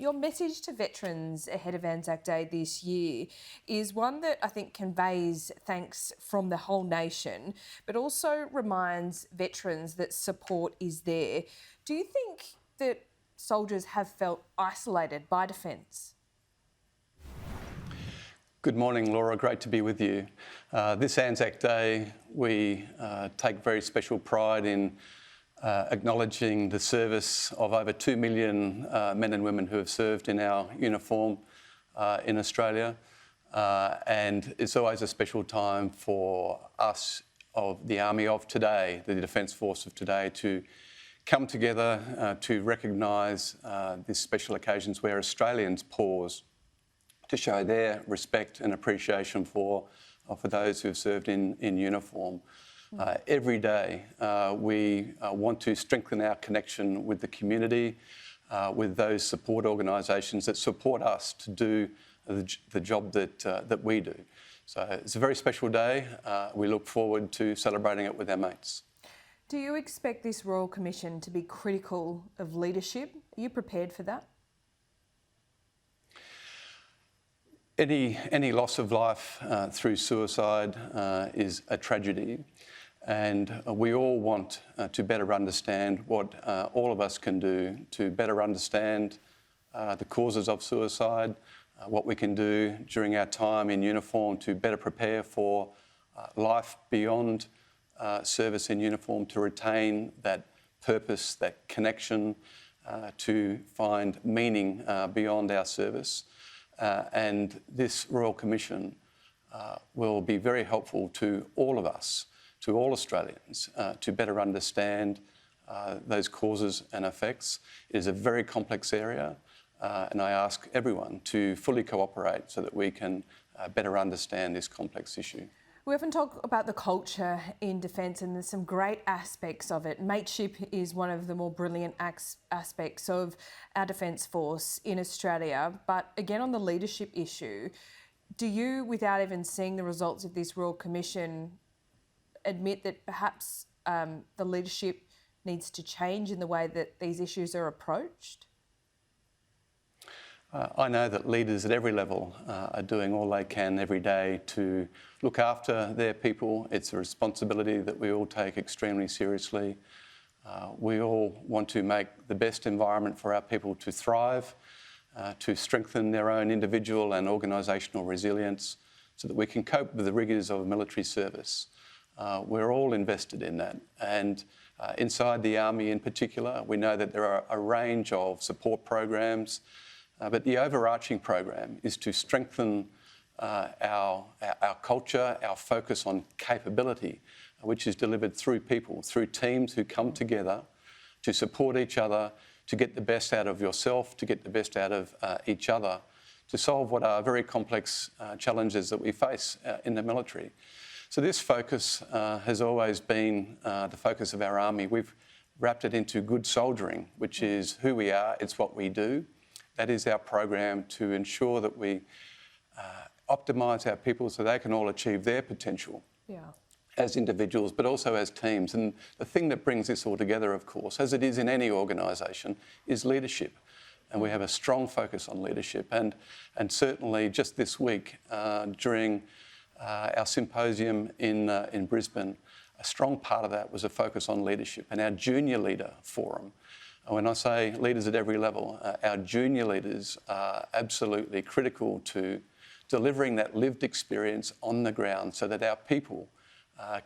your message to veterans ahead of Anzac Day this year is one that I think conveys thanks from the whole nation, but also reminds veterans that support is there. Do you think that soldiers have felt isolated by Defence? Good morning, Laura. Great to be with you. This Anzac Day, we take very special pride in acknowledging the service of over 2 million men and women who have served in our uniform in Australia. And it's always a special time for us of the Army of today, the Defence Force of today, to come together to recognise these special occasions where Australians pause to show their respect and appreciation for those who have served in uniform. Every day we want to strengthen our connection with the community, with those support organisations that support us to do the job that we do. So it's a very special day. We look forward to celebrating it with our mates. Do you expect this Royal Commission to be critical of leadership? Are you prepared for that? Any loss of life through suicide is a tragedy, and we all want to better understand what all of us can do to better understand the causes of suicide, what we can do during our time in uniform to better prepare for life beyond service in uniform, to retain that purpose, that connection, to find meaning beyond our service. And this Royal Commission will be very helpful to all of us, to all Australians, to better understand those causes and effects. It is a very complex area, and I ask everyone to fully cooperate so that we can better understand this complex issue. We often talk about the culture in Defence, and there's some great aspects of it. Mateship is one of the more brilliant aspects of our Defence Force in Australia. But again, on the leadership issue, do you, without even seeing the results of this Royal Commission, admit that perhaps the leadership needs to change in the way that these issues are approached? I know that leaders at every level are doing all they can every day to look after their people. It's a responsibility that we all take extremely seriously. We all want to make the best environment for our people to thrive, to strengthen their own individual and organisational resilience so that we can cope with the rigours of military service. We're all invested in that. And inside the Army in particular, we know that there are a range of support programs, but the overarching program is to strengthen our culture, our focus on capability, which is delivered through people, through teams who come together to support each other, to get the best out of yourself, to get the best out of each other, to solve what are very complex challenges that we face in the military. So this focus has always been the focus of our Army. We've wrapped it into good soldiering, which is who we are, it's what we do. That is our program to ensure that we optimise our people so they can all achieve their potential as individuals, but also as teams. And the thing that brings this all together, of course, as it is in any organisation, is leadership. And we have a strong focus on leadership. And certainly just this week, during our symposium in Brisbane, a strong part of that was a focus on leadership and our junior leader forum. When I say leaders at every level, our junior leaders are absolutely critical to delivering that lived experience on the ground so that our people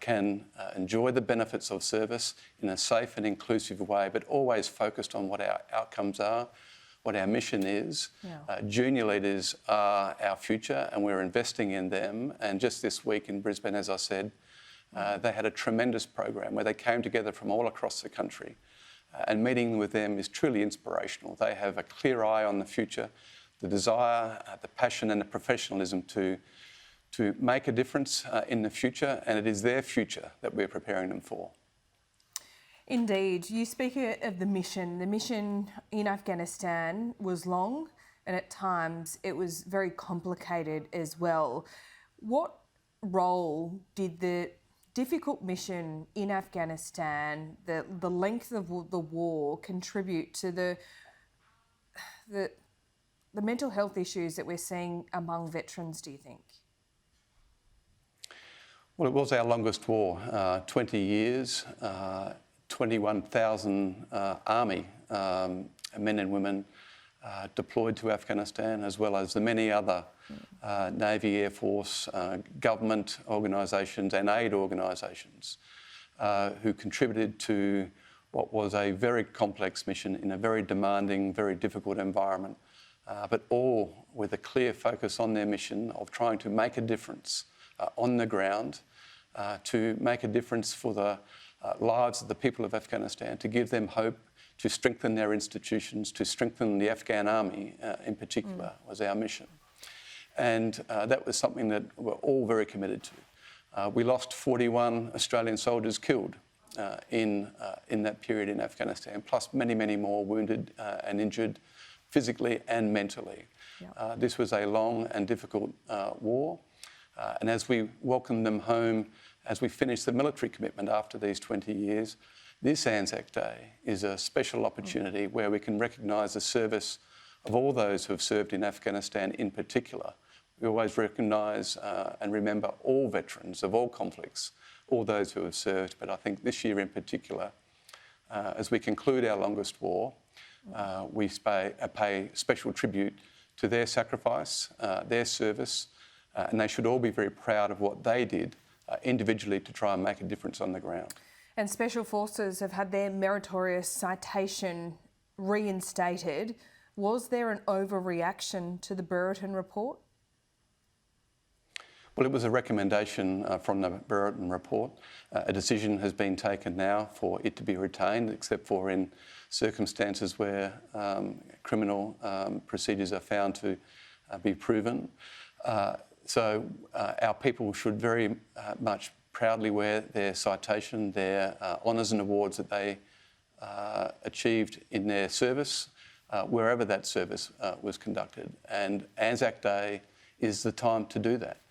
can enjoy the benefits of service in a safe and inclusive way, but always focused on what our outcomes are, what our mission is. Junior leaders are our future and we're investing in them. And just this week in Brisbane, as I said, they had a tremendous program where they came together from all across the country. And meeting with them is truly inspirational. They have a clear eye on the future, the desire, the passion and the professionalism to make a difference in the future, and it is their future that we're preparing them for. Indeed. You speak of the mission. The mission in Afghanistan was long and at times it was very complicated as well. What role did the difficult mission in Afghanistan, the length of the war, contribute to the the mental health issues that we're seeing among veterans, do you think? Well, it was our longest war, 20 years, 21,000 Army men and women deployed to Afghanistan, as well as the many other Navy, Air Force, government organisations and aid organisations who contributed to what was a very complex mission in a very demanding, very difficult environment, but all with a clear focus on their mission of trying to make a difference on the ground, to make a difference for the lives of the people of Afghanistan, to give them hope, to strengthen their institutions, to strengthen the Afghan army in particular, was our mission. And that was something that we're all very committed to. We lost 41 Australian soldiers killed in that period in Afghanistan, plus many, many more wounded and injured physically and mentally. Yep. This was a long and difficult war. And as we welcomed them home, as we finished the military commitment after these 20 years, this Anzac Day is a special opportunity where we can recognise the service of all those who have served in Afghanistan in particular. We always recognise and remember all veterans of all conflicts, all those who have served, but I think this year in particular, as we conclude our longest war, we pay special tribute to their sacrifice, their service, and they should all be very proud of what they did individually to try and make a difference on the ground. And Special Forces have had their meritorious citation reinstated. Was there an overreaction to the Burriton report? Well, it was a recommendation from the Burriton report. A decision has been taken now for it to be retained, except for in circumstances where criminal procedures are found to be proven. So our people should very much proudly wear their citation, their honours and awards that they achieved in their service, wherever that service was conducted. And Anzac Day is the time to do that,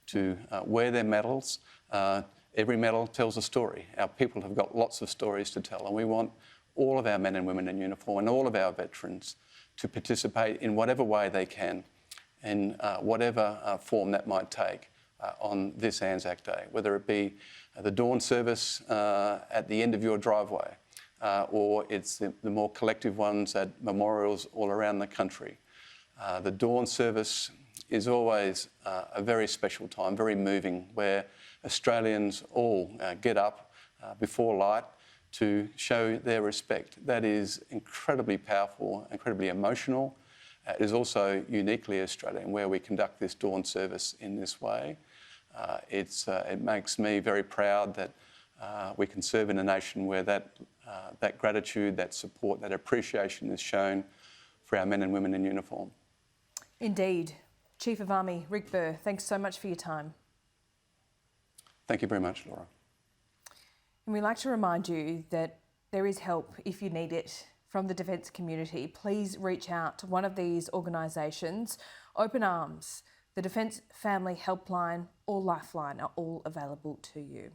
to wear their medals. Every medal tells a story. Our people have got lots of stories to tell, and we want all of our men and women in uniform and all of our veterans to participate in whatever way they can, in whatever form that might take on this Anzac Day, whether it be the dawn service at the end of your driveway, or it's the more collective ones at memorials all around the country. The dawn service is always a very special time, very moving, where Australians all get up before light to show their respect. That is incredibly powerful, incredibly emotional. It is also uniquely Australian, where we conduct this dawn service in this way. It makes me very proud that we can serve in a nation where that gratitude, that support, that appreciation is shown for our men and women in uniform. Indeed. Chief of Army Rick Burr, thanks so much for your time. Thank you very much, Laura. And we'd like to remind you that there is help if you need it from the defence community. Please reach out to one of these organisations. Open Arms, the Defence Family Helpline or Lifeline are all available to you.